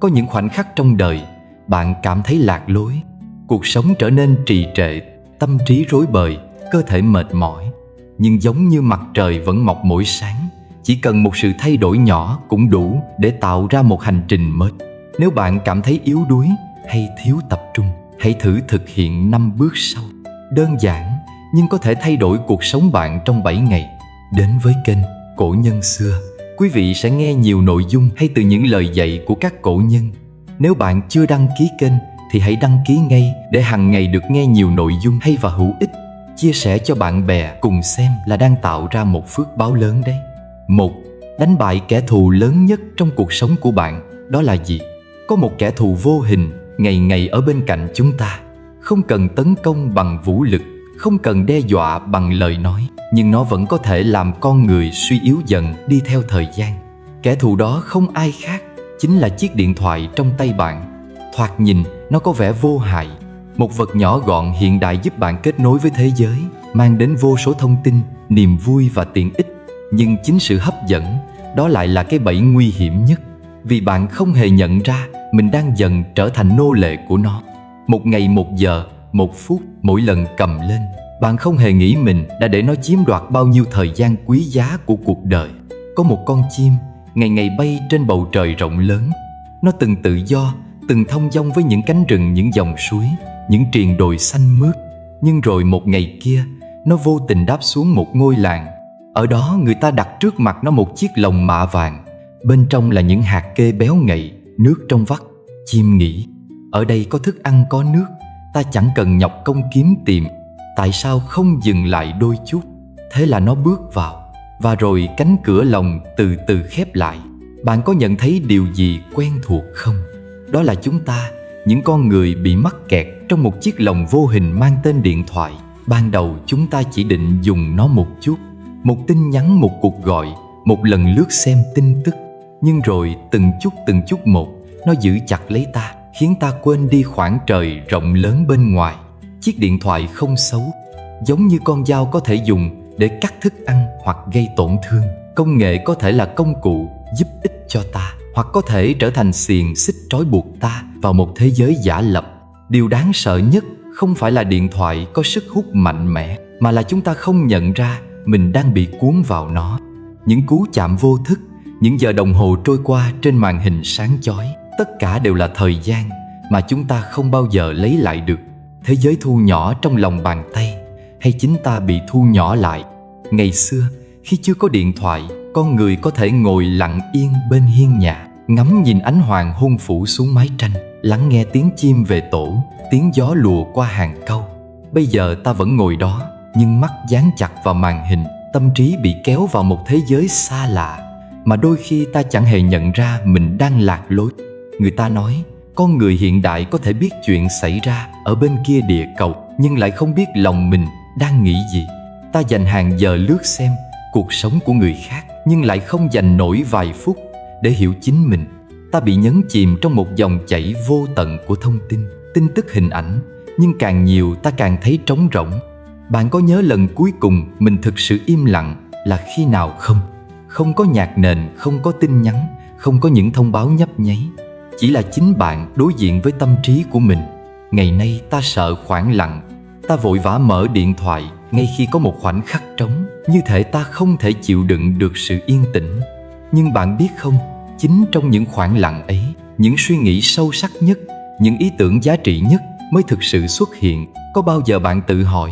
Có những khoảnh khắc trong đời bạn cảm thấy lạc lối, cuộc sống trở nên trì trệ, tâm trí rối bời, cơ thể mệt mỏi. Nhưng giống như mặt trời vẫn mọc mỗi sáng, chỉ cần một sự thay đổi nhỏ cũng đủ để tạo ra một hành trình mới. Nếu bạn cảm thấy yếu đuối hay thiếu tập trung, hãy thử thực hiện 5 bước sau. Đơn giản nhưng có thể thay đổi cuộc sống bạn trong 7 ngày. Đến với kênh Cổ Nhân Xưa, quý vị sẽ nghe nhiều nội dung hay từ những lời dạy của các cổ nhân. Nếu bạn chưa đăng ký kênh thì hãy đăng ký ngay để hàng ngày được nghe nhiều nội dung hay và hữu ích. Chia sẻ cho bạn bè cùng xem là đang tạo ra một phước báo lớn đấy. 1. Đánh bại kẻ thù lớn nhất trong cuộc sống của bạn. Đó là gì? Có một kẻ thù vô hình ngày ngày ở bên cạnh chúng ta. Không cần tấn công bằng vũ lực, không cần đe dọa bằng lời nói, nhưng nó vẫn có thể làm con người suy yếu dần đi theo thời gian. Kẻ thù đó không ai khác, chính là chiếc điện thoại trong tay bạn. Thoạt nhìn nó có vẻ vô hại, một vật nhỏ gọn hiện đại giúp bạn kết nối với thế giới, mang đến vô số thông tin, niềm vui và tiện ích. Nhưng chính sự hấp dẫn, đó lại là cái bẫy nguy hiểm nhất, vì bạn không hề nhận ra mình đang dần trở thành nô lệ của nó. Một ngày, một giờ, một phút, mỗi lần cầm lên, bạn không hề nghĩ mình đã để nó chiếm đoạt bao nhiêu thời gian quý giá của cuộc đời. Có một con chim ngày ngày bay trên bầu trời rộng lớn. Nó từng tự do, từng thông dong với những cánh rừng, những dòng suối, những triền đồi xanh mướt. Nhưng rồi một ngày kia, nó vô tình đáp xuống một ngôi làng. Ở đó người ta đặt trước mặt nó một chiếc lồng mạ vàng. Bên trong là những hạt kê béo ngậy, nước trong vắt. Chim nghĩ, ở đây có thức ăn có nước, ta chẳng cần nhọc công kiếm tìm, tại sao không dừng lại đôi chút? Thế là nó bước vào, và rồi cánh cửa lồng từ từ khép lại. Bạn có nhận thấy điều gì quen thuộc không? Đó là chúng ta, những con người bị mắc kẹt trong một chiếc lồng vô hình mang tên điện thoại. Ban đầu chúng ta chỉ định dùng nó một chút, một tin nhắn, một cuộc gọi, một lần lướt xem tin tức. Nhưng rồi từng chút một, nó giữ chặt lấy ta, khiến ta quên đi khoảng trời rộng lớn bên ngoài. Chiếc điện thoại không xấu, giống như con dao có thể dùng để cắt thức ăn hoặc gây tổn thương. Công nghệ có thể là công cụ giúp ích cho ta, hoặc có thể trở thành xiềng xích trói buộc ta vào một thế giới giả lập. Điều đáng sợ nhất không phải là điện thoại có sức hút mạnh mẽ, mà là chúng ta không nhận ra mình đang bị cuốn vào nó. Những cú chạm vô thức, những giờ đồng hồ trôi qua trên màn hình sáng chói, tất cả đều là thời gian mà chúng ta không bao giờ lấy lại được. Thế giới thu nhỏ trong lòng bàn tay, hay chính ta bị thu nhỏ lại? Ngày xưa, khi chưa có điện thoại, con người có thể ngồi lặng yên bên hiên nhà, ngắm nhìn ánh hoàng hôn phủ xuống mái tranh, lắng nghe tiếng chim về tổ, tiếng gió lùa qua hàng cau. Bây giờ ta vẫn ngồi đó, nhưng mắt dán chặt vào màn hình, tâm trí bị kéo vào một thế giới xa lạ, mà đôi khi ta chẳng hề nhận ra mình đang lạc lối. Người ta nói, con người hiện đại có thể biết chuyện xảy ra ở bên kia địa cầu, nhưng lại không biết lòng mình đang nghĩ gì. Ta dành hàng giờ lướt xem cuộc sống của người khác, nhưng lại không dành nổi vài phút để hiểu chính mình. Ta bị nhấn chìm trong một dòng chảy vô tận của thông tin, tin tức, hình ảnh, nhưng càng nhiều ta càng thấy trống rỗng. Bạn có nhớ lần cuối cùng mình thực sự im lặng là khi nào không? Không có nhạc nền, không có tin nhắn, không có những thông báo nhấp nháy. Chỉ là chính bạn đối diện với tâm trí của mình. Ngày nay ta sợ khoảng lặng, ta vội vã mở điện thoại ngay khi có một khoảnh khắc trống, như thể ta không thể chịu đựng được sự yên tĩnh. Nhưng bạn biết không, chính trong những khoảng lặng ấy, những suy nghĩ sâu sắc nhất, những ý tưởng giá trị nhất mới thực sự xuất hiện. Có bao giờ bạn tự hỏi,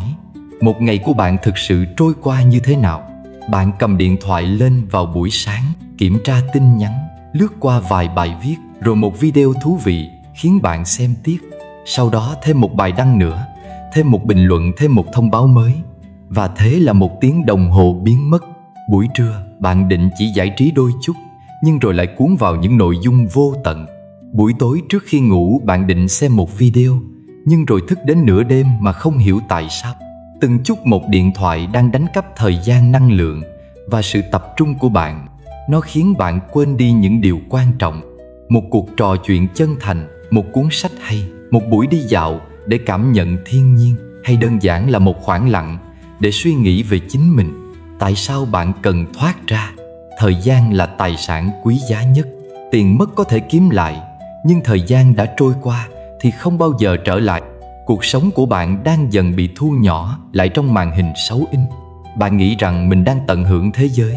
một ngày của bạn thực sự trôi qua như thế nào? Bạn cầm điện thoại lên vào buổi sáng, kiểm tra tin nhắn, lướt qua vài bài viết, rồi một video thú vị khiến bạn xem tiếp. Sau đó thêm một bài đăng nữa, thêm một bình luận, thêm một thông báo mới. Và thế là 1 tiếng đồng hồ biến mất. Buổi trưa, bạn định chỉ giải trí đôi chút, nhưng rồi lại cuốn vào những nội dung vô tận. Buổi tối trước khi ngủ, bạn định xem một video, nhưng rồi thức đến nửa đêm mà không hiểu tại sao. Từng chút một, điện thoại đang đánh cắp thời gian, năng lượng và sự tập trung của bạn. Nó khiến bạn quên đi những điều quan trọng. Một cuộc trò chuyện chân thành, một cuốn sách hay, một buổi đi dạo để cảm nhận thiên nhiên, hay đơn giản là một khoảng lặng để suy nghĩ về chính mình. Tại sao bạn cần thoát ra? Thời gian là tài sản quý giá nhất. Tiền mất có thể kiếm lại, nhưng thời gian đã trôi qua thì không bao giờ trở lại. Cuộc sống của bạn đang dần bị thu nhỏ lại trong màn hình 6 inch. Bạn nghĩ rằng mình đang tận hưởng thế giới,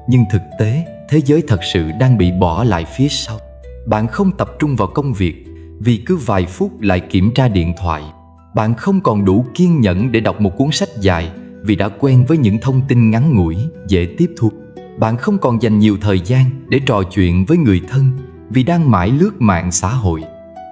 nhưng thực tế, thế giới thật sự đang bị bỏ lại phía sau. Bạn không tập trung vào công việc vì cứ vài phút lại kiểm tra điện thoại. Bạn không còn đủ kiên nhẫn để đọc một cuốn sách dài vì đã quen với những thông tin ngắn ngủi, dễ tiếp thu. Bạn không còn dành nhiều thời gian để trò chuyện với người thân vì đang mãi lướt mạng xã hội.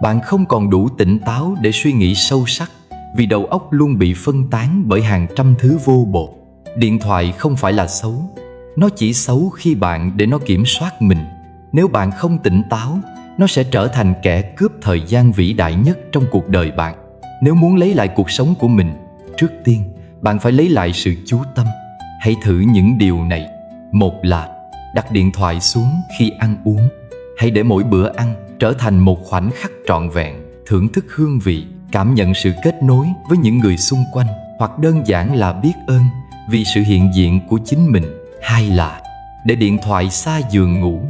Bạn không còn đủ tỉnh táo để suy nghĩ sâu sắc vì đầu óc luôn bị phân tán bởi hàng trăm thứ vô bổ. Điện thoại không phải là xấu, nó chỉ xấu khi bạn để nó kiểm soát mình. Nếu bạn không tỉnh táo, nó sẽ trở thành kẻ cướp thời gian vĩ đại nhất trong cuộc đời bạn. Nếu muốn lấy lại cuộc sống của mình, trước tiên bạn phải lấy lại sự chú tâm. Hãy thử những điều này. Một là đặt điện thoại xuống khi ăn uống. Hãy để mỗi bữa ăn trở thành một khoảnh khắc trọn vẹn, thưởng thức hương vị, cảm nhận sự kết nối với những người xung quanh, hoặc đơn giản là biết ơn vì sự hiện diện của chính mình. Hai là để điện thoại xa giường ngủ.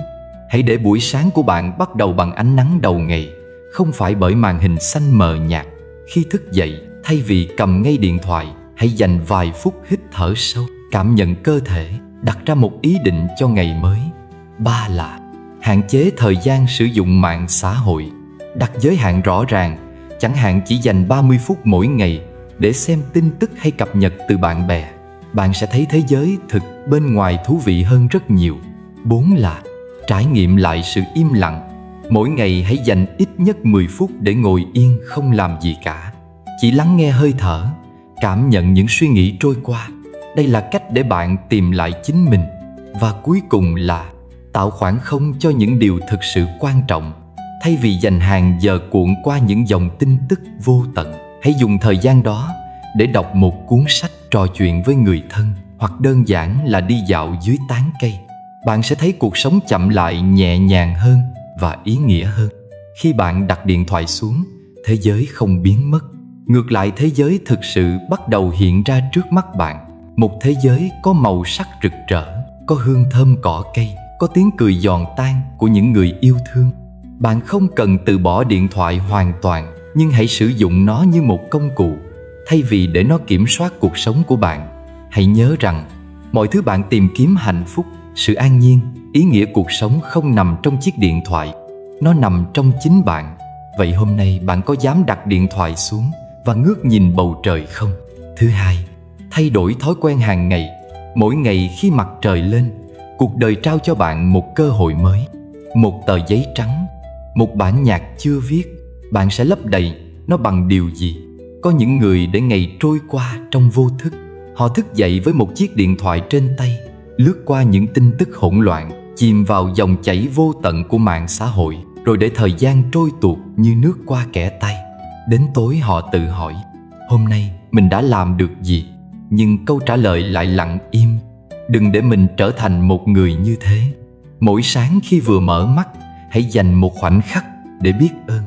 Hãy để buổi sáng của bạn bắt đầu bằng ánh nắng đầu ngày, không phải bởi màn hình xanh mờ nhạt. Khi thức dậy, thay vì cầm ngay điện thoại, hãy dành vài phút hít thở sâu, cảm nhận cơ thể, đặt ra một ý định cho ngày mới. Ba là hạn chế thời gian sử dụng mạng xã hội. Đặt giới hạn rõ ràng, chẳng hạn chỉ dành 30 phút mỗi ngày để xem tin tức hay cập nhật từ bạn bè. Bạn sẽ thấy thế giới thực bên ngoài thú vị hơn rất nhiều. 4 là trải nghiệm lại sự im lặng. Mỗi ngày hãy dành ít nhất 10 phút để ngồi yên không làm gì cả. Chỉ lắng nghe hơi thở, cảm nhận những suy nghĩ trôi qua. Đây là cách để bạn tìm lại chính mình. Và cuối cùng là tạo khoảng không cho những điều thực sự quan trọng. Thay vì dành hàng giờ cuộn qua những dòng tin tức vô tận, hãy dùng thời gian đó để đọc một cuốn sách, trò chuyện với người thân, hoặc đơn giản là đi dạo dưới tán cây. Bạn sẽ thấy cuộc sống chậm lại, nhẹ nhàng hơn và ý nghĩa hơn. Khi bạn đặt điện thoại xuống, thế giới không biến mất. Ngược lại, thế giới thực sự bắt đầu hiện ra trước mắt bạn. Một thế giới có màu sắc rực rỡ, có hương thơm cỏ cây, có tiếng cười giòn tan của những người yêu thương. Bạn không cần từ bỏ điện thoại hoàn toàn, nhưng hãy sử dụng nó như một công cụ, thay vì để nó kiểm soát cuộc sống của bạn. Hãy nhớ rằng, mọi thứ bạn tìm kiếm hạnh phúc, sự an nhiên, ý nghĩa cuộc sống không nằm trong chiếc điện thoại. Nó nằm trong chính bạn. Vậy hôm nay bạn có dám đặt điện thoại xuống và ngước nhìn bầu trời không? Thứ hai, thay đổi thói quen hàng ngày. Mỗi ngày khi mặt trời lên, cuộc đời trao cho bạn một cơ hội mới. Một tờ giấy trắng, một bản nhạc chưa viết, bạn sẽ lấp đầy nó bằng điều gì? Có những người để ngày trôi qua trong vô thức. Họ thức dậy với một chiếc điện thoại trên tay, lướt qua những tin tức hỗn loạn, chìm vào dòng chảy vô tận của mạng xã hội, rồi để thời gian trôi tuột như nước qua kẽ tay. Đến tối họ tự hỏi, hôm nay mình đã làm được gì? Nhưng câu trả lời lại lặng im. Đừng để mình trở thành một người như thế. Mỗi sáng khi vừa mở mắt, hãy dành một khoảnh khắc để biết ơn.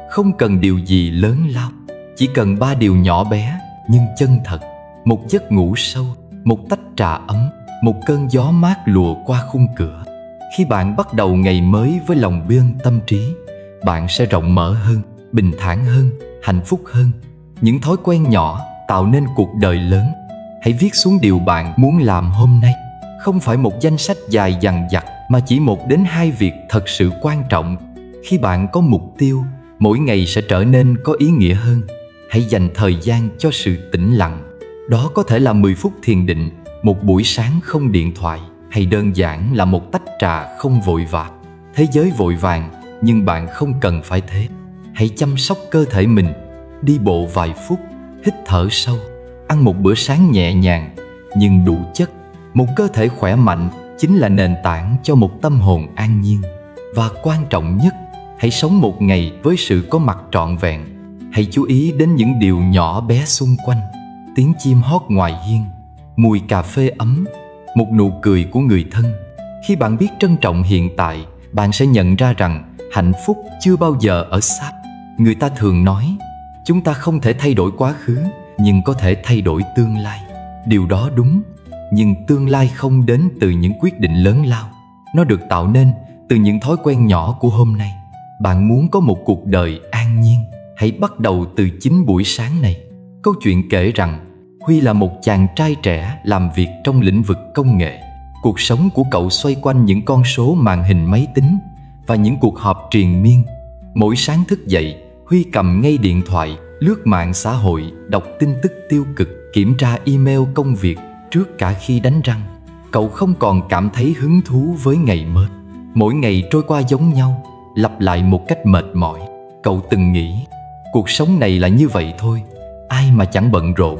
Không cần điều gì lớn lao, chỉ cần 3 điều nhỏ bé nhưng chân thật. Một giấc ngủ sâu, một tách trà ấm, một cơn gió mát lùa qua khung cửa. Khi bạn bắt đầu ngày mới với lòng biết ơn tâm trí, bạn sẽ rộng mở hơn, bình thản hơn, hạnh phúc hơn. Những thói quen nhỏ tạo nên cuộc đời lớn. Hãy viết xuống điều bạn muốn làm hôm nay. Không phải một danh sách dài dằng dặc, mà chỉ 1 đến 2 việc thật sự quan trọng. Khi bạn có mục tiêu, mỗi ngày sẽ trở nên có ý nghĩa hơn. Hãy dành thời gian cho sự tĩnh lặng. Đó có thể là 10 phút thiền định, một buổi sáng không điện thoại, hay đơn giản là một tách trà không vội vã. Thế giới vội vàng, nhưng bạn không cần phải thế. Hãy chăm sóc cơ thể mình, đi bộ vài phút, hít thở sâu, ăn một bữa sáng nhẹ nhàng nhưng đủ chất. Một cơ thể khỏe mạnh chính là nền tảng cho một tâm hồn an nhiên. Và quan trọng nhất, hãy sống một ngày với sự có mặt trọn vẹn. Hãy chú ý đến những điều nhỏ bé xung quanh. Tiếng chim hót ngoài hiên, mùi cà phê ấm, một nụ cười của người thân. Khi bạn biết trân trọng hiện tại, bạn sẽ nhận ra rằng hạnh phúc chưa bao giờ ở xa. Người ta thường nói, chúng ta không thể thay đổi quá khứ, nhưng có thể thay đổi tương lai. Điều đó đúng, nhưng tương lai không đến từ những quyết định lớn lao. Nó được tạo nên từ những thói quen nhỏ của hôm nay. Bạn muốn có một cuộc đời an nhiên, hãy bắt đầu từ chính buổi sáng này. Câu chuyện kể rằng Huy là một chàng trai trẻ làm việc trong lĩnh vực công nghệ. Cuộc sống của cậu xoay quanh những con số màn hình máy tính và những cuộc họp triền miên. Mỗi sáng thức dậy, Huy cầm ngay điện thoại, lướt mạng xã hội, đọc tin tức tiêu cực, kiểm tra email công việc trước cả khi đánh răng. Cậu không còn cảm thấy hứng thú với ngày mới. Mỗi ngày trôi qua giống nhau, lặp lại một cách mệt mỏi. Cậu từng nghĩ, cuộc sống này là như vậy thôi, ai mà chẳng bận rộn,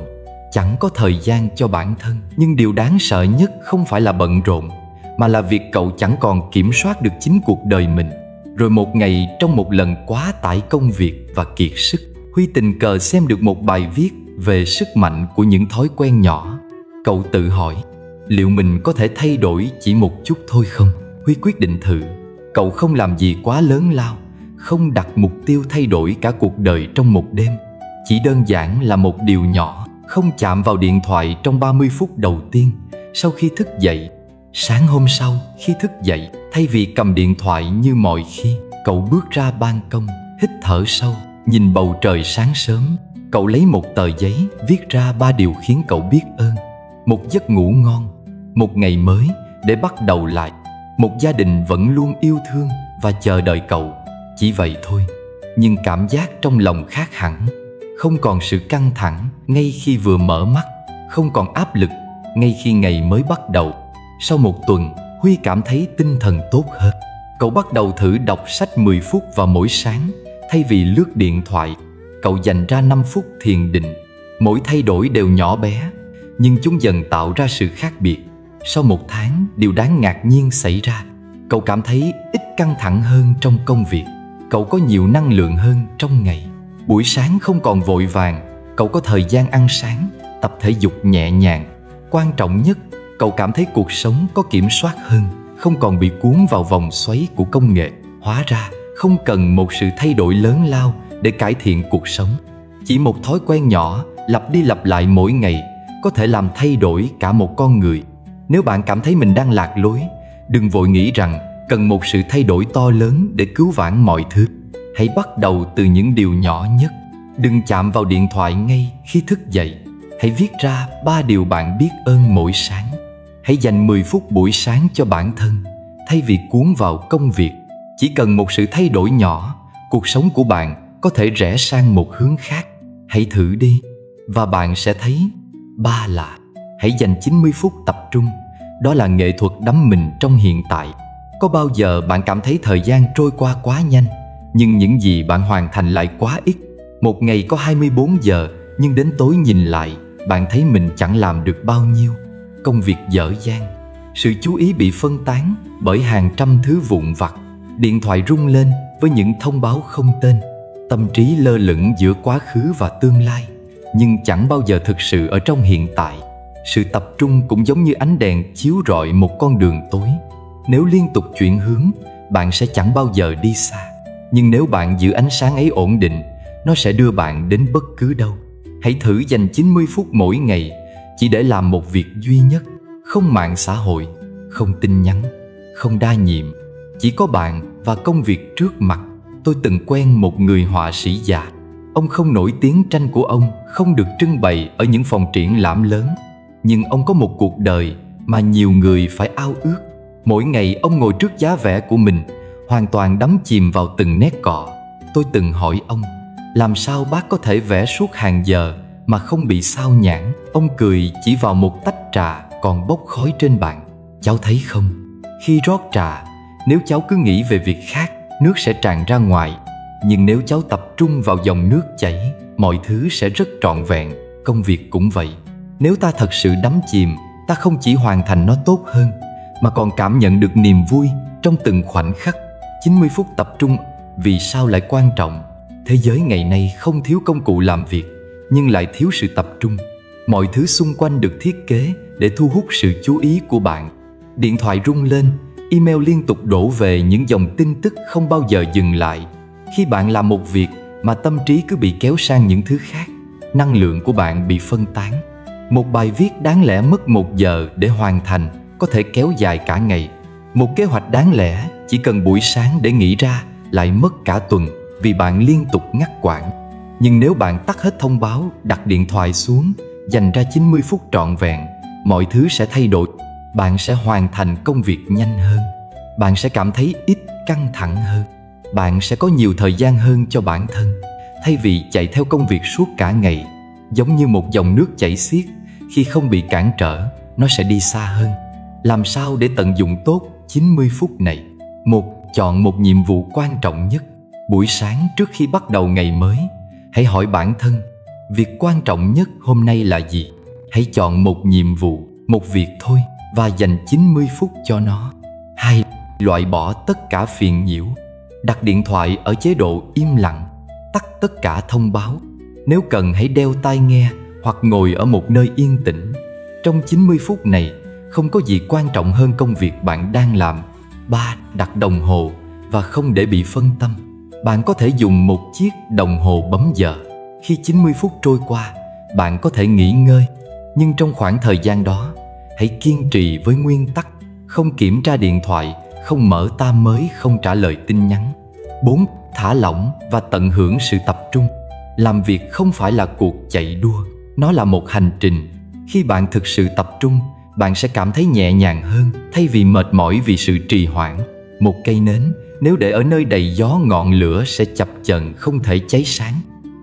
chẳng có thời gian cho bản thân. Nhưng điều đáng sợ nhất không phải là bận rộn, mà là việc cậu chẳng còn kiểm soát được chính cuộc đời mình. Rồi một ngày, trong một lần quá tải công việc và kiệt sức, Huy tình cờ xem được một bài viết về sức mạnh của những thói quen nhỏ. Cậu tự hỏi, liệu mình có thể thay đổi chỉ một chút thôi không? Huy quyết định thử. Cậu không làm gì quá lớn lao, không đặt mục tiêu thay đổi cả cuộc đời trong một đêm. Chỉ đơn giản là một điều nhỏ, không chạm vào điện thoại trong 30 phút đầu tiên sau khi thức dậy. Sáng hôm sau, khi thức dậy, thay vì cầm điện thoại như mọi khi, cậu bước ra ban công, hít thở sâu, nhìn bầu trời sáng sớm. Cậu lấy một tờ giấy, viết ra 3 điều khiến cậu biết ơn. Một giấc ngủ ngon, một ngày mới để bắt đầu lại, một gia đình vẫn luôn yêu thương và chờ đợi cậu. Chỉ vậy thôi, nhưng cảm giác trong lòng khác hẳn. Không còn sự căng thẳng ngay khi vừa mở mắt, không còn áp lực ngay khi ngày mới bắt đầu. Sau một tuần, Huy cảm thấy tinh thần tốt hơn. Cậu bắt đầu thử đọc sách 10 phút vào mỗi sáng, thay vì lướt điện thoại. Cậu dành ra 5 phút thiền định. Mỗi thay đổi đều nhỏ bé, nhưng chúng dần tạo ra sự khác biệt. Sau một tháng, điều đáng ngạc nhiên xảy ra. Cậu cảm thấy ít căng thẳng hơn trong công việc. Cậu có nhiều năng lượng hơn trong ngày. Buổi sáng không còn vội vàng, cậu có thời gian ăn sáng, tập thể dục nhẹ nhàng. Quan trọng nhất, cậu cảm thấy cuộc sống có kiểm soát hơn, không còn bị cuốn vào vòng xoáy của công nghệ. Hóa ra, không cần một sự thay đổi lớn lao để cải thiện cuộc sống. Chỉ một thói quen nhỏ, lặp đi lặp lại mỗi ngày, có thể làm thay đổi cả một con người. Nếu bạn cảm thấy mình đang lạc lối, đừng vội nghĩ rằng cần một sự thay đổi to lớn để cứu vãn mọi thứ. Hãy bắt đầu từ những điều nhỏ nhất. Đừng chạm vào điện thoại ngay khi thức dậy. Hãy viết ra 3 điều bạn biết ơn mỗi sáng. Hãy dành 10 phút buổi sáng cho bản thân, thay vì cuốn vào công việc. Chỉ cần một sự thay đổi nhỏ, cuộc sống của bạn có thể rẽ sang một hướng khác. Hãy thử đi, và bạn sẽ thấy. 3 là hãy dành 90 phút tập trung. Đó là nghệ thuật đắm mình trong hiện tại. Có bao giờ bạn cảm thấy thời gian trôi qua quá nhanh, nhưng những gì bạn hoàn thành lại quá ít? Một ngày có 24 giờ, nhưng đến tối nhìn lại, bạn thấy mình chẳng làm được bao nhiêu. Công việc dở dang, sự chú ý bị phân tán bởi hàng trăm thứ vụn vặt. Điện thoại rung lên với những thông báo không tên. Tâm trí lơ lửng giữa quá khứ và tương lai, nhưng chẳng bao giờ thực sự ở trong hiện tại. Sự tập trung cũng giống như ánh đèn chiếu rọi một con đường tối. Nếu liên tục chuyển hướng, bạn sẽ chẳng bao giờ đi xa. Nhưng nếu bạn giữ ánh sáng ấy ổn định, nó sẽ đưa bạn đến bất cứ đâu. Hãy thử dành 90 phút mỗi ngày chỉ để làm một việc duy nhất. Không mạng xã hội, không tin nhắn, không đa nhiệm. Chỉ có bạn và công việc trước mặt. Tôi từng quen một người họa sĩ già. Ông không nổi tiếng, tranh của ông không được trưng bày ở những phòng triển lãm lớn. Nhưng ông có một cuộc đời mà nhiều người phải ao ước. Mỗi ngày ông ngồi trước giá vẽ của mình, hoàn toàn đắm chìm vào từng nét cọ. Tôi từng hỏi ông, làm sao bác có thể vẽ suốt hàng giờ mà không bị sao nhãng? Ông cười chỉ vào một tách trà còn bốc khói trên bàn. Cháu thấy không? Khi rót trà, nếu cháu cứ nghĩ về việc khác, nước sẽ tràn ra ngoài. Nhưng nếu cháu tập trung vào dòng nước chảy, mọi thứ sẽ rất trọn vẹn. Công việc cũng vậy. Nếu ta thật sự đắm chìm, ta không chỉ hoàn thành nó tốt hơn, mà còn cảm nhận được niềm vui trong từng khoảnh khắc. 90 phút tập trung vì sao lại quan trọng? Thế giới ngày nay không thiếu công cụ làm việc, nhưng lại thiếu sự tập trung. Mọi thứ xung quanh được thiết kế để thu hút sự chú ý của bạn. Điện thoại rung lên, email liên tục đổ về, những dòng tin tức không bao giờ dừng lại. Khi bạn làm một việc mà tâm trí cứ bị kéo sang những thứ khác, năng lượng của bạn bị phân tán. Một bài viết đáng lẽ mất 1 giờ để hoàn thành có thể kéo dài cả ngày. Một kế hoạch đáng lẽ chỉ cần buổi sáng để nghĩ ra lại mất cả tuần vì bạn liên tục ngắt quãng. Nhưng nếu bạn tắt hết thông báo, đặt điện thoại xuống, dành ra 90 phút trọn vẹn, mọi thứ sẽ thay đổi. Bạn sẽ hoàn thành công việc nhanh hơn. Bạn sẽ cảm thấy ít căng thẳng hơn. Bạn sẽ có nhiều thời gian hơn cho bản thân. Thay vì chạy theo công việc suốt cả ngày, giống như một dòng nước chảy xiết, khi không bị cản trở, nó sẽ đi xa hơn. Làm sao để tận dụng tốt 90 phút này? 1. Chọn một nhiệm vụ quan trọng nhất. Buổi sáng trước khi bắt đầu ngày mới, hãy hỏi bản thân, việc quan trọng nhất hôm nay là gì? Hãy chọn một nhiệm vụ, một việc thôi và dành 90 phút cho nó. 2. Loại bỏ tất cả phiền nhiễu. Đặt điện thoại ở chế độ im lặng, tắt tất cả thông báo. Nếu cần hãy đeo tai nghe hoặc ngồi ở một nơi yên tĩnh. Trong 90 phút này, không có gì quan trọng hơn công việc bạn đang làm. 3. Đặt đồng hồ và không để bị phân tâm. Bạn có thể dùng một chiếc đồng hồ bấm giờ. Khi 90 phút trôi qua, bạn có thể nghỉ ngơi. Nhưng trong khoảng thời gian đó, hãy kiên trì với nguyên tắc: không kiểm tra điện thoại, không mở tab mới, không trả lời tin nhắn. 4. Thả lỏng và tận hưởng sự tập trung. Làm việc không phải là cuộc chạy đua, nó là một hành trình. Khi bạn thực sự tập trung, bạn sẽ cảm thấy nhẹ nhàng hơn thay vì mệt mỏi vì sự trì hoãn. Một cây nến, nếu để ở nơi đầy gió, ngọn lửa sẽ chập chờn không thể cháy sáng.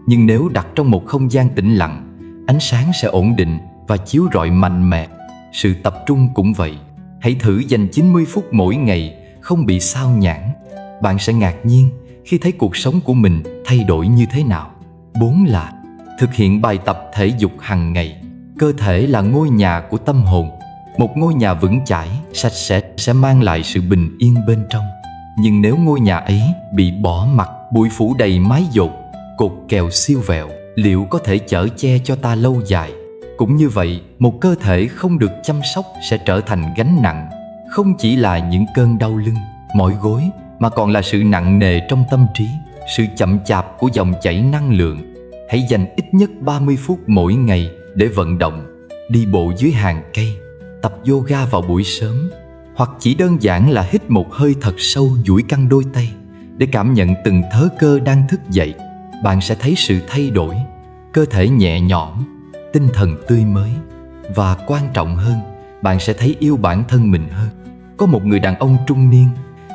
Nhưng nếu đặt trong một không gian tĩnh lặng, ánh sáng sẽ ổn định và chiếu rọi mạnh mẽ. Sự tập trung cũng vậy. Hãy thử dành 90 phút mỗi ngày, không bị sao nhãng. Bạn sẽ ngạc nhiên khi thấy cuộc sống của mình thay đổi như thế nào. 4 là thực hiện bài tập thể dục hàng ngày. Cơ thể là ngôi nhà của tâm hồn. Một ngôi nhà vững chãi, sạch sẽ mang lại sự bình yên bên trong. Nhưng nếu ngôi nhà ấy bị bỏ mặc, bụi phủ đầy mái dột, cột kèo siêu vẹo, liệu có thể chở che cho ta lâu dài? Cũng như vậy, một cơ thể không được chăm sóc sẽ trở thành gánh nặng. Không chỉ là những cơn đau lưng, mỏi gối, mà còn là sự nặng nề trong tâm trí, sự chậm chạp của dòng chảy năng lượng. Hãy dành ít nhất 30 phút mỗi ngày để vận động, đi bộ dưới hàng cây, tập yoga vào buổi sớm, hoặc chỉ đơn giản là hít một hơi thật sâu, duỗi căng đôi tay để cảm nhận từng thớ cơ đang thức dậy. Bạn sẽ thấy sự thay đổi, cơ thể nhẹ nhõm, tinh thần tươi mới. Và quan trọng hơn, bạn sẽ thấy yêu bản thân mình hơn. Có một người đàn ông trung niên,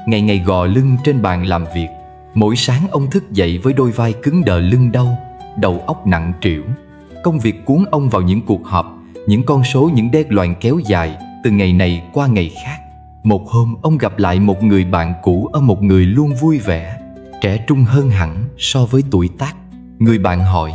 ngày ngày gò lưng trên bàn làm việc. Mỗi sáng ông thức dậy với đôi vai cứng đờ, lưng đau, đầu óc nặng trĩu. Công việc cuốn ông vào những cuộc họp, những con số, những deadline kéo dài từ ngày này qua ngày khác. Một hôm, ông gặp lại một người bạn cũ ở một người luôn vui vẻ, trẻ trung hơn hẳn so với tuổi tác. Người bạn hỏi,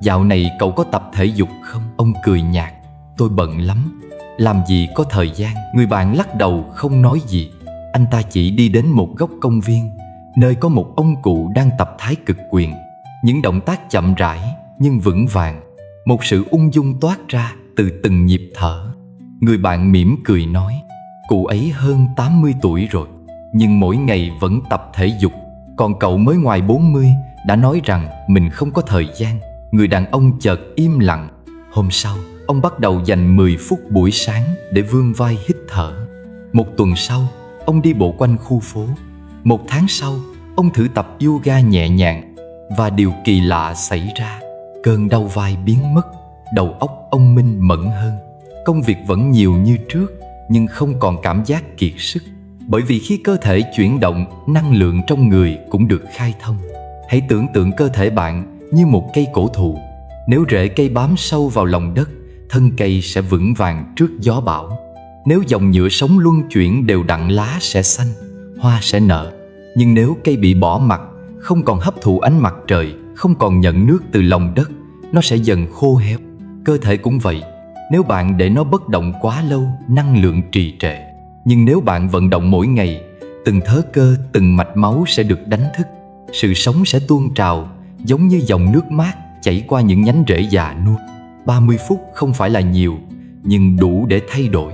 dạo này cậu có tập thể dục không? Ông cười nhạt, tôi bận lắm, làm gì có thời gian. Người bạn lắc đầu không nói gì. Anh ta chỉ đi đến một góc công viên, nơi có một ông cụ đang tập thái cực quyền. Những động tác chậm rãi nhưng vững vàng, một sự ung dung toát ra từ từng nhịp thở. Người bạn mỉm cười nói, cụ ấy hơn 80 tuổi rồi, nhưng mỗi ngày vẫn tập thể dục. Còn cậu mới ngoài 40 đã nói rằng mình không có thời gian. Người đàn ông chợt im lặng. Hôm sau, ông bắt đầu dành 10 phút buổi sáng để vươn vai, hít thở. Một tuần sau, ông đi bộ quanh khu phố. Một tháng sau, ông thử tập yoga nhẹ nhàng. Và điều kỳ lạ xảy ra, cơn đau vai biến mất, đầu óc ông minh mẫn hơn. Công việc vẫn nhiều như trước, nhưng không còn cảm giác kiệt sức. Bởi vì khi cơ thể chuyển động, năng lượng trong người cũng được khai thông. Hãy tưởng tượng cơ thể bạn như một cây cổ thụ. Nếu rễ cây bám sâu vào lòng đất, thân cây sẽ vững vàng trước gió bão. Nếu dòng nhựa sống luân chuyển đều đặn, lá sẽ xanh, hoa sẽ nở. Nhưng nếu cây bị bỏ mặc, không còn hấp thụ ánh mặt trời, không còn nhận nước từ lòng đất, nó sẽ dần khô héo. Cơ thể cũng vậy, nếu bạn để nó bất động quá lâu, năng lượng trì trệ. Nhưng nếu bạn vận động mỗi ngày, từng thớ cơ, từng mạch máu sẽ được đánh thức. Sự sống sẽ tuôn trào, giống như dòng nước mát chảy qua những nhánh rễ già nua. 30 phút không phải là nhiều, nhưng đủ để thay đổi.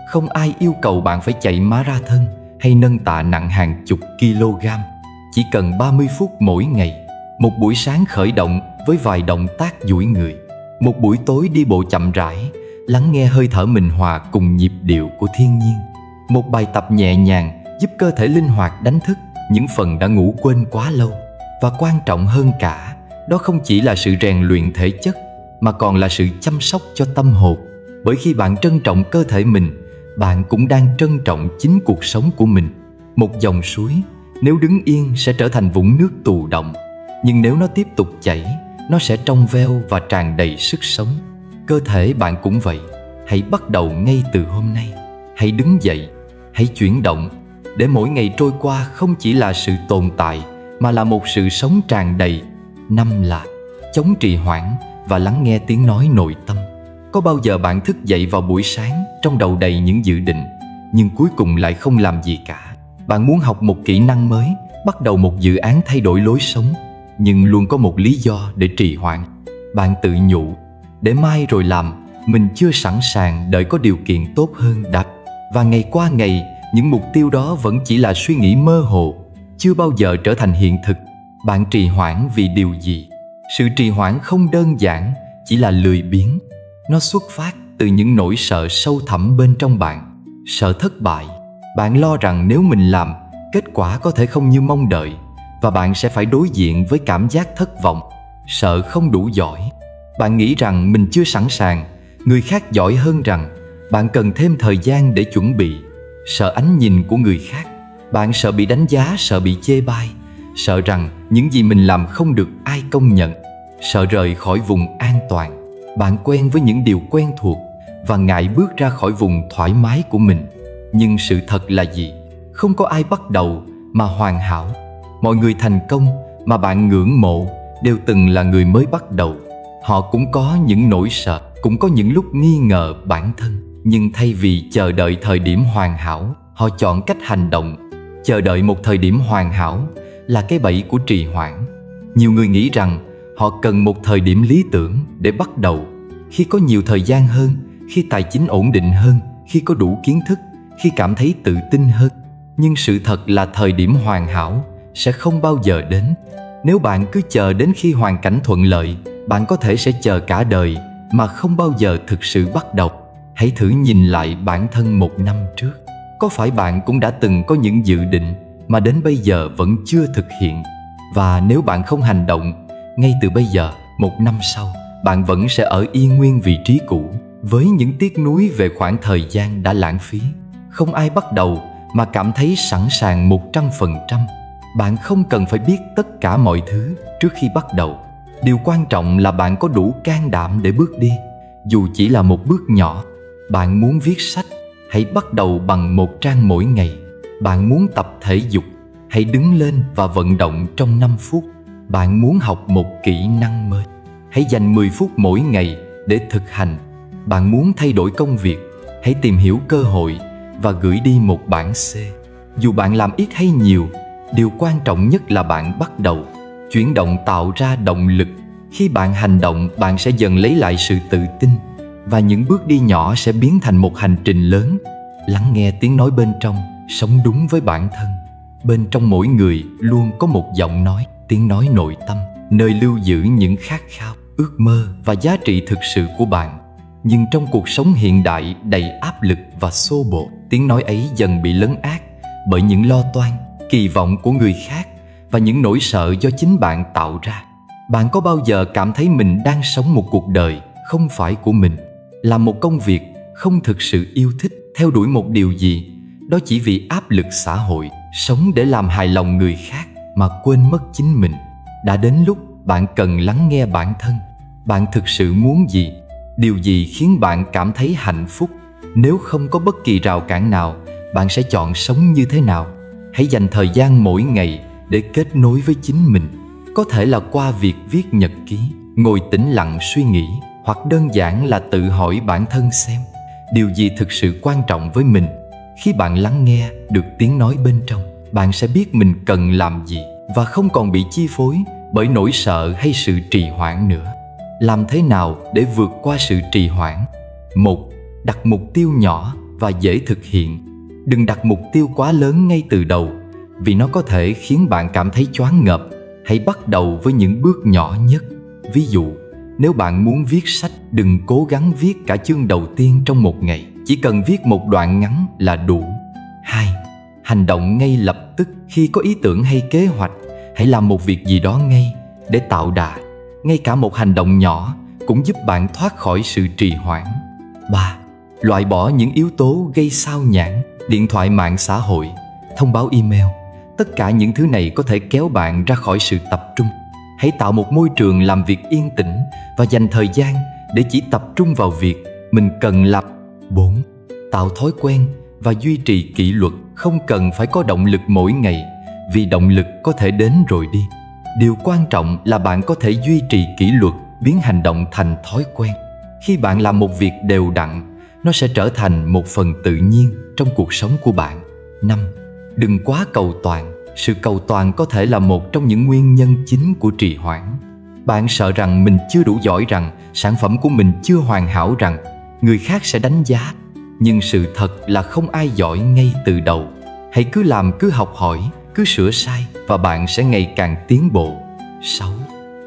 Không ai yêu cầu bạn phải chạy marathon hay nâng tạ nặng hàng chục kg. Chỉ cần 30 phút mỗi ngày. Một buổi sáng khởi động với vài động tác duỗi người. Một buổi tối đi bộ chậm rãi, lắng nghe hơi thở mình hòa cùng nhịp điệu của thiên nhiên. Một bài tập nhẹ nhàng giúp cơ thể linh hoạt đánh thức những phần đã ngủ quên quá lâu. Và quan trọng hơn cả, đó không chỉ là sự rèn luyện thể chất, mà còn là sự chăm sóc cho tâm hồn. Bởi khi bạn trân trọng cơ thể mình, bạn cũng đang trân trọng chính cuộc sống của mình. Một dòng suối, nếu đứng yên sẽ trở thành vũng nước tù động, nhưng nếu nó tiếp tục chảy, nó sẽ trong veo và tràn đầy sức sống. Cơ thể bạn cũng vậy. Hãy bắt đầu ngay từ hôm nay. Hãy đứng dậy, hãy chuyển động, để mỗi ngày trôi qua không chỉ là sự tồn tại, mà là một sự sống tràn đầy. 5 là chống trì hoãn và lắng nghe tiếng nói nội tâm. Có bao giờ bạn thức dậy vào buổi sáng trong đầu đầy những dự định, nhưng cuối cùng lại không làm gì cả? Bạn muốn học một kỹ năng mới, bắt đầu một dự án thay đổi lối sống, nhưng luôn có một lý do để trì hoãn. Bạn tự nhủ, để mai rồi làm, mình chưa sẵn sàng, đợi có điều kiện tốt hơn đã. Và ngày qua ngày, những mục tiêu đó vẫn chỉ là suy nghĩ mơ hồ, chưa bao giờ trở thành hiện thực. Bạn trì hoãn vì điều gì? Sự trì hoãn không đơn giản chỉ là lười biếng. Nó xuất phát từ những nỗi sợ sâu thẳm bên trong bạn. Sợ thất bại. Bạn lo rằng nếu mình làm, kết quả có thể không như mong đợi, và bạn sẽ phải đối diện với cảm giác thất vọng. Sợ không đủ giỏi. Bạn nghĩ rằng mình chưa sẵn sàng, người khác giỏi hơn, rằng bạn cần thêm thời gian để chuẩn bị. Sợ ánh nhìn của người khác. Bạn sợ bị đánh giá, sợ bị chê bai, sợ rằng những gì mình làm không được ai công nhận. Sợ rời khỏi vùng an toàn. Bạn quen với những điều quen thuộc và ngại bước ra khỏi vùng thoải mái của mình. Nhưng sự thật là gì? Không có ai bắt đầu mà hoàn hảo. Mọi người thành công mà bạn ngưỡng mộ đều từng là người mới bắt đầu. Họ cũng có những nỗi sợ, cũng có những lúc nghi ngờ bản thân. Nhưng thay vì chờ đợi thời điểm hoàn hảo, họ chọn cách hành động. Chờ đợi một thời điểm hoàn hảo là cái bẫy của trì hoãn. Nhiều người nghĩ rằng họ cần một thời điểm lý tưởng để bắt đầu, khi có nhiều thời gian hơn, khi tài chính ổn định hơn, khi có đủ kiến thức, khi cảm thấy tự tin hơn. Nhưng sự thật là thời điểm hoàn hảo sẽ không bao giờ đến. Nếu bạn cứ chờ đến khi hoàn cảnh thuận lợi, bạn có thể sẽ chờ cả đời mà không bao giờ thực sự bắt đầu. Hãy thử nhìn lại bản thân 1 năm trước. Có phải bạn cũng đã từng có những dự định mà đến bây giờ vẫn chưa thực hiện? Và nếu bạn không hành động ngay từ bây giờ, 1 năm sau, bạn vẫn sẽ ở yên nguyên vị trí cũ, với những tiếc nuối về khoảng thời gian đã lãng phí. Không ai bắt đầu mà cảm thấy sẵn sàng 100%. Bạn không cần phải biết tất cả mọi thứ trước khi bắt đầu. Điều quan trọng là bạn có đủ can đảm để bước đi, dù chỉ là một bước nhỏ. Bạn muốn viết sách, hãy bắt đầu bằng 1 trang mỗi ngày. Bạn muốn tập thể dục, hãy đứng lên và vận động trong 5 phút. Bạn muốn học một kỹ năng mới, hãy dành 10 phút mỗi ngày để thực hành. Bạn muốn thay đổi công việc, hãy tìm hiểu cơ hội và gửi đi một bản C. Dù bạn làm ít hay nhiều, điều quan trọng nhất là bạn bắt đầu. Chuyển động tạo ra động lực. Khi bạn hành động, bạn sẽ dần lấy lại sự tự tin, và những bước đi nhỏ sẽ biến thành một hành trình lớn. Lắng nghe tiếng nói bên trong, sống đúng với bản thân. Bên trong mỗi người luôn có một giọng nói, tiếng nói nội tâm, nơi lưu giữ những khát khao, ước mơ và giá trị thực sự của bạn. Nhưng trong cuộc sống hiện đại đầy áp lực và xô bồ, tiếng nói ấy dần bị lấn át bởi những lo toan, kỳ vọng của người khác và những nỗi sợ do chính bạn tạo ra. Bạn có bao giờ cảm thấy mình đang sống một cuộc đời không phải của mình, làm một công việc không thực sự yêu thích, theo đuổi một điều gì đó chỉ vì áp lực xã hội, sống để làm hài lòng người khác mà quên mất chính mình? Đã đến lúc bạn cần lắng nghe bản thân. Bạn thực sự muốn gì? Điều gì khiến bạn cảm thấy hạnh phúc? Nếu không có bất kỳ rào cản nào, bạn sẽ chọn sống như thế nào? Hãy dành thời gian mỗi ngày để kết nối với chính mình. Có thể là qua việc viết nhật ký, ngồi tĩnh lặng suy nghĩ, hoặc đơn giản là tự hỏi bản thân xem điều gì thực sự quan trọng với mình. Khi bạn lắng nghe được tiếng nói bên trong, bạn sẽ biết mình cần làm gì và không còn bị chi phối bởi nỗi sợ hay sự trì hoãn nữa. Làm thế nào để vượt qua sự trì hoãn? 1. Đặt mục tiêu nhỏ và dễ thực hiện. Đừng đặt mục tiêu quá lớn ngay từ đầu, vì nó có thể khiến bạn cảm thấy choáng ngợp. Hãy bắt đầu với những bước nhỏ nhất. Ví dụ, nếu bạn muốn viết sách, đừng cố gắng viết cả chương đầu tiên trong một ngày. Chỉ cần viết một đoạn ngắn là đủ. 2. Hành động ngay lập tức khi có ý tưởng hay kế hoạch. Hãy làm một việc gì đó ngay để tạo đà. Ngay cả một hành động nhỏ cũng giúp bạn thoát khỏi sự trì hoãn. 3. Loại bỏ những yếu tố gây sao nhãng. Điện thoại, mạng xã hội, thông báo email. Tất cả những thứ này có thể kéo bạn ra khỏi sự tập trung. Hãy tạo một môi trường làm việc yên tĩnh và dành thời gian để chỉ tập trung vào việc mình cần làm. 4. Tạo thói quen và duy trì kỷ luật. Không cần phải có động lực mỗi ngày, vì động lực có thể đến rồi đi. Điều quan trọng là bạn có thể duy trì kỷ luật, biến hành động thành thói quen. Khi bạn làm một việc đều đặn, nó sẽ trở thành một phần tự nhiên trong cuộc sống của bạn. 5. Đừng quá cầu toàn. Sự cầu toàn có thể là một trong những nguyên nhân chính của trì hoãn. Bạn sợ rằng mình chưa đủ giỏi, rằng sản phẩm của mình chưa hoàn hảo, rằng người khác sẽ đánh giá. Nhưng sự thật là không ai giỏi ngay từ đầu. Hãy cứ làm, cứ học hỏi, cứ sửa sai và bạn sẽ ngày càng tiến bộ. 6.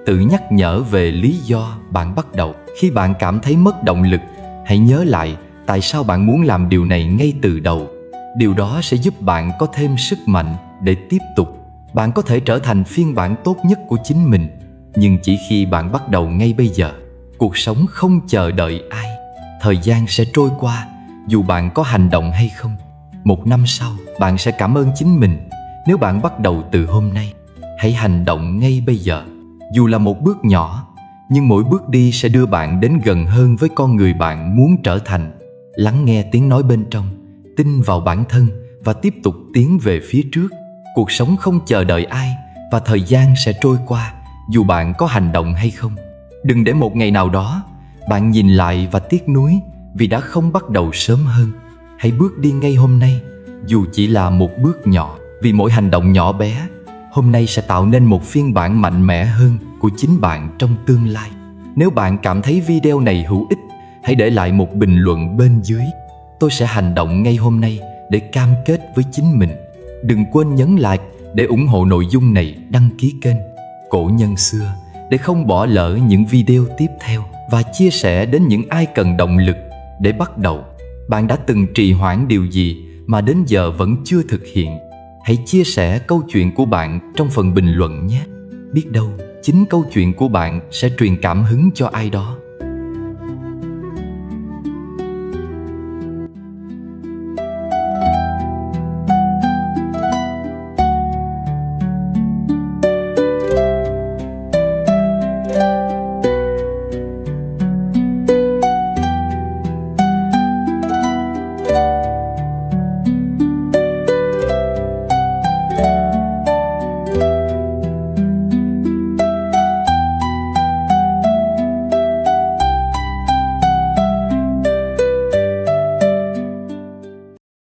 Tự nhắc nhở về lý do bạn bắt đầu. Khi bạn cảm thấy mất động lực, hãy nhớ lại tại sao bạn muốn làm điều này ngay từ đầu. Điều đó sẽ giúp bạn có thêm sức mạnh để tiếp tục. Bạn có thể trở thành phiên bản tốt nhất của chính mình, nhưng chỉ khi bạn bắt đầu ngay bây giờ. Cuộc sống không chờ đợi ai. Thời gian sẽ trôi qua dù bạn có hành động hay không. 1 năm sau, bạn sẽ cảm ơn chính mình nếu bạn bắt đầu từ hôm nay. Hãy hành động ngay bây giờ. Dù là một bước nhỏ, nhưng mỗi bước đi sẽ đưa bạn đến gần hơn với con người bạn muốn trở thành. Lắng nghe tiếng nói bên trong, tin vào bản thân và tiếp tục tiến về phía trước. Cuộc sống không chờ đợi ai và thời gian sẽ trôi qua dù bạn có hành động hay không. Đừng để một ngày nào đó bạn nhìn lại và tiếc nuối vì đã không bắt đầu sớm hơn. Hãy bước đi ngay hôm nay, dù chỉ là một bước nhỏ, vì mỗi hành động nhỏ bé hôm nay sẽ tạo nên một phiên bản mạnh mẽ hơn của chính bạn trong tương lai. Nếu bạn cảm thấy video này hữu ích, hãy để lại một bình luận bên dưới. Tôi sẽ hành động ngay hôm nay để cam kết với chính mình. Đừng quên nhấn like để ủng hộ nội dung này, đăng ký kênh Cổ Nhân Xưa để không bỏ lỡ những video tiếp theo, và chia sẻ đến những ai cần động lực để bắt đầu. Bạn đã từng trì hoãn điều gì mà đến giờ vẫn chưa thực hiện? Hãy chia sẻ câu chuyện của bạn trong phần bình luận nhé. Biết đâu chính câu chuyện của bạn sẽ truyền cảm hứng cho ai đó.